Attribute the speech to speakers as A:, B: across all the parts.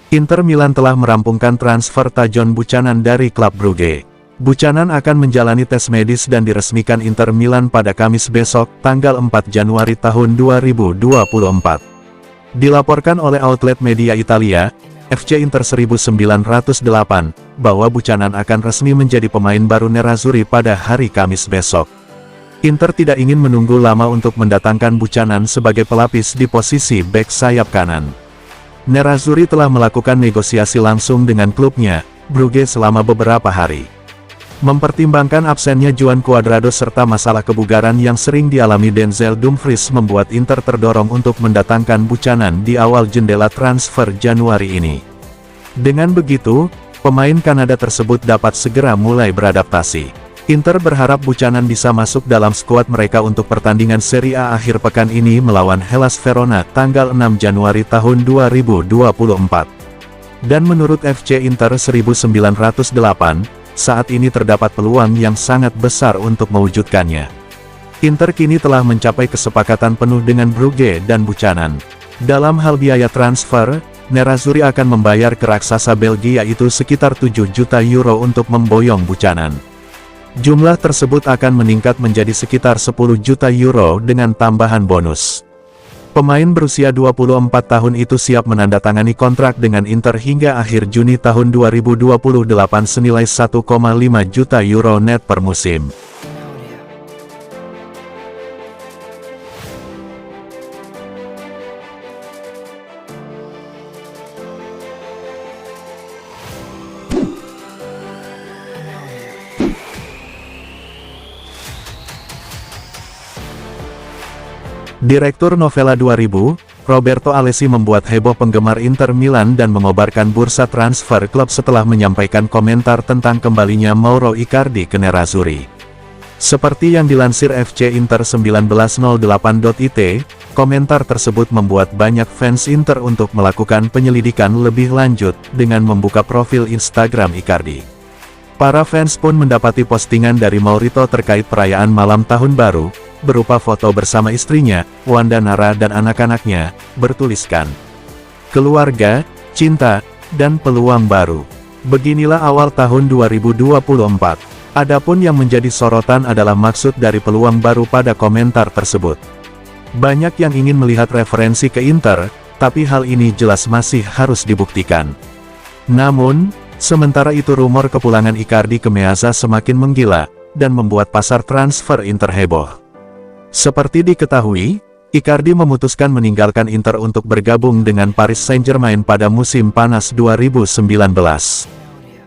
A: Inter Milan telah merampungkan transfer Tajon Buchanan dari klub Brugge. Buchanan akan menjalani tes medis dan diresmikan Inter Milan pada Kamis besok, tanggal 4 Januari tahun 2024. Dilaporkan oleh outlet media Italia, FC Inter 1908, bahwa Buchanan akan resmi menjadi pemain baru Nerazzurri pada hari Kamis besok. Inter tidak ingin menunggu lama untuk mendatangkan Buchanan sebagai pelapis di posisi bek sayap kanan. Nerazzurri telah melakukan negosiasi langsung dengan klubnya, Brugge, selama beberapa hari. Mempertimbangkan absennya Juan Cuadrado serta masalah kebugaran yang sering dialami Denzel Dumfries membuat Inter terdorong untuk mendatangkan Buchanan di awal jendela transfer Januari ini. Dengan begitu, pemain Kanada tersebut dapat segera mulai beradaptasi. Inter berharap Buchanan bisa masuk dalam skuad mereka untuk pertandingan Serie A akhir pekan ini melawan Hellas Verona tanggal 6 Januari tahun 2024. Dan menurut FC Inter 1908, saat ini terdapat peluang yang sangat besar untuk mewujudkannya. Inter kini telah mencapai kesepakatan penuh dengan Brugge dan Buchanan. Dalam hal biaya transfer, Nerazzurri akan membayar ke raksasa Belgia itu sekitar 7 juta euro untuk memboyong Buchanan. Jumlah tersebut akan meningkat menjadi sekitar 10 juta euro dengan tambahan bonus. Pemain berusia 24 tahun itu siap menandatangani kontrak dengan Inter hingga akhir Juni tahun 2028 senilai 1,5 juta euro net per musim. Direktur Novela 2000, Roberto Alessi membuat heboh penggemar Inter Milan dan mengobarkan bursa transfer klub setelah menyampaikan komentar tentang kembalinya Mauro Icardi ke Nerazzurri. Seperti yang dilansir FC Inter 1908.it, komentar tersebut membuat banyak fans Inter untuk melakukan penyelidikan lebih lanjut dengan membuka profil Instagram Icardi. Para fans pun mendapati postingan dari Maurito terkait perayaan malam tahun baru, berupa foto bersama istrinya, Wanda Nara dan anak-anaknya, bertuliskan keluarga, cinta, dan peluang baru. Beginilah awal tahun 2024. Adapun yang menjadi sorotan adalah maksud dari peluang baru pada komentar tersebut. Banyak yang ingin melihat referensi ke Inter, tapi hal ini jelas masih harus dibuktikan. Namun, sementara itu rumor kepulangan Icardi ke Meazza semakin menggila, dan membuat pasar transfer Inter heboh. Seperti diketahui, Icardi memutuskan meninggalkan Inter untuk bergabung dengan Paris Saint-Germain pada musim panas 2019.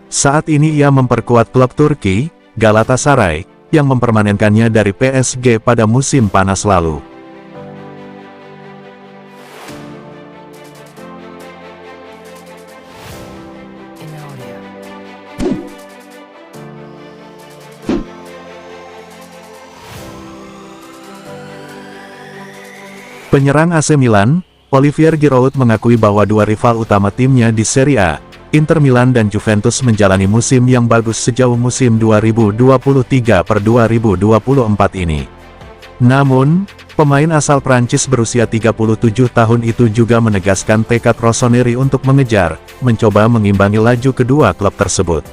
A: Saat ini ia memperkuat klub Turki, Galatasaray, yang mempermanenkannya dari PSG pada musim panas lalu. Penyerang AC Milan, Olivier Giroud mengakui bahwa dua rival utama timnya di Serie A, Inter Milan dan Juventus menjalani musim yang bagus sejauh musim 2023/2024 ini. Namun, pemain asal Prancis berusia 37 tahun itu juga menegaskan tekad Rossoneri untuk mencoba mengimbangi laju kedua klub tersebut.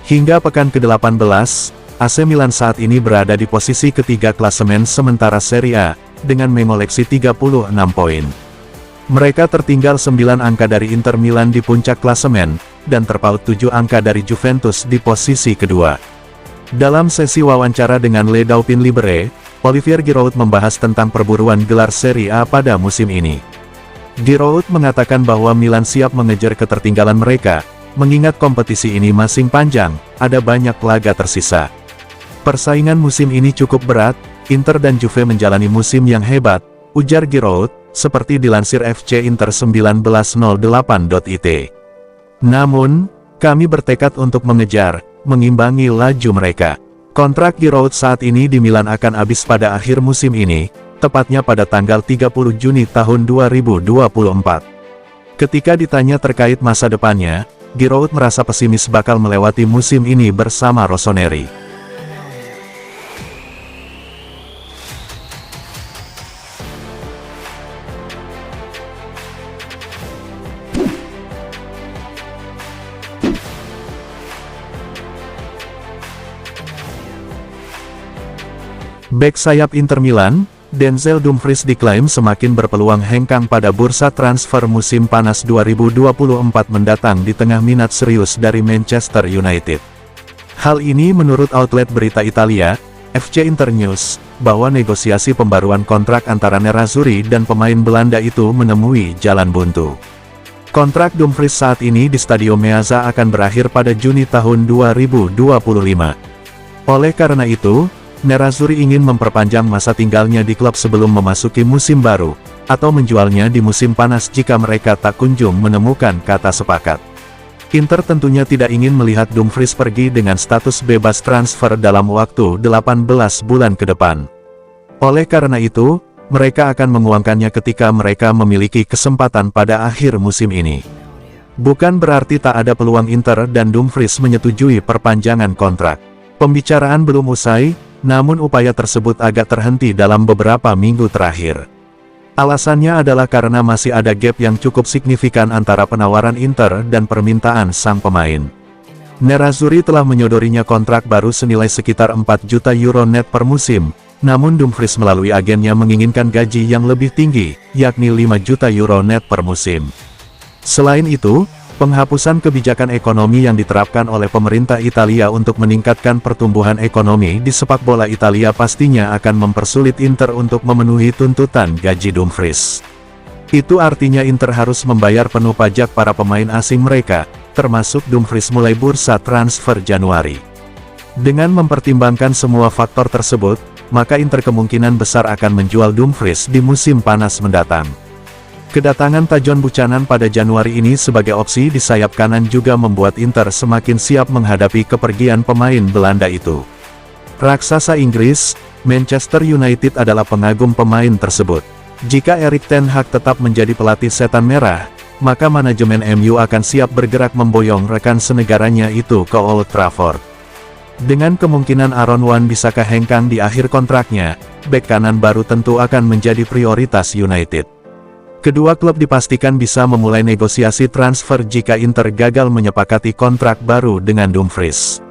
A: Hingga pekan ke-18, AC Milan saat ini berada di posisi ketiga klasemen sementara Serie A, dengan mengoleksi 36 poin. Mereka tertinggal 9 angka dari Inter Milan di puncak klasemen, dan terpaut 7 angka dari Juventus di posisi kedua. Dalam sesi wawancara dengan Le Dauphin Libéré, Olivier Giroud membahas tentang perburuan gelar Serie A pada musim ini. Giroud mengatakan bahwa Milan siap mengejar ketertinggalan mereka, mengingat kompetisi ini masih panjang, ada banyak laga tersisa. Persaingan musim ini cukup berat, Inter dan Juve menjalani musim yang hebat, ujar Giroud, seperti dilansir FC Inter 1908.it. Namun, kami bertekad untuk mengimbangi laju mereka. Kontrak Giroud saat ini di Milan akan habis pada akhir musim ini, tepatnya pada tanggal 30 Juni tahun 2024. Ketika ditanya terkait masa depannya, Giroud merasa pesimis bakal melewati musim ini bersama Rossoneri. Bek sayap Inter Milan, Denzel Dumfries diklaim semakin berpeluang hengkang pada bursa transfer musim panas 2024 mendatang di tengah minat serius dari Manchester United. Hal ini menurut outlet berita Italia, FC Internews, bahwa negosiasi pembaruan kontrak antara Nerazzurri dan pemain Belanda itu menemui jalan buntu. Kontrak Dumfries saat ini di Stadio Meazza akan berakhir pada Juni tahun 2025. Oleh karena itu, Nerazzurri ingin memperpanjang masa tinggalnya di klub sebelum memasuki musim baru, atau menjualnya di musim panas jika mereka tak kunjung menemukan kata sepakat. Inter tentunya tidak ingin melihat Dumfries pergi dengan status bebas transfer dalam waktu 18 bulan ke depan. Oleh karena itu, mereka akan menguangkannya ketika mereka memiliki kesempatan pada akhir musim ini. Bukan berarti tak ada peluang Inter dan Dumfries menyetujui perpanjangan kontrak. Pembicaraan belum usai, namun upaya tersebut agak terhenti dalam beberapa minggu terakhir. Alasannya adalah karena masih ada gap yang cukup signifikan antara penawaran Inter dan permintaan sang pemain. Nerazzurri telah menyodorinya kontrak baru senilai sekitar 4 juta euro net per musim, namun Dumfries melalui agennya menginginkan gaji yang lebih tinggi, yakni 5 juta euro net per musim. Selain itu, penghapusan kebijakan ekonomi yang diterapkan oleh pemerintah Italia untuk meningkatkan pertumbuhan ekonomi di sepak bola Italia pastinya akan mempersulit Inter untuk memenuhi tuntutan gaji Dumfries. Itu artinya Inter harus membayar penuh pajak para pemain asing mereka, termasuk Dumfries mulai bursa transfer Januari. Dengan mempertimbangkan semua faktor tersebut, maka Inter kemungkinan besar akan menjual Dumfries di musim panas mendatang. Kedatangan Tajon Buchanan pada Januari ini sebagai opsi di sayap kanan juga membuat Inter semakin siap menghadapi kepergian pemain Belanda itu. Raksasa Inggris, Manchester United adalah pengagum pemain tersebut. Jika Erik ten Hag tetap menjadi pelatih setan merah, maka manajemen MU akan siap bergerak memboyong rekan senegaranya itu ke Old Trafford. Dengan kemungkinan Aaron Wan bisa kehengkang di akhir kontraknya, bek kanan baru tentu akan menjadi prioritas United. Kedua klub dipastikan bisa memulai negosiasi transfer jika Inter gagal menyepakati kontrak baru dengan Dumfries.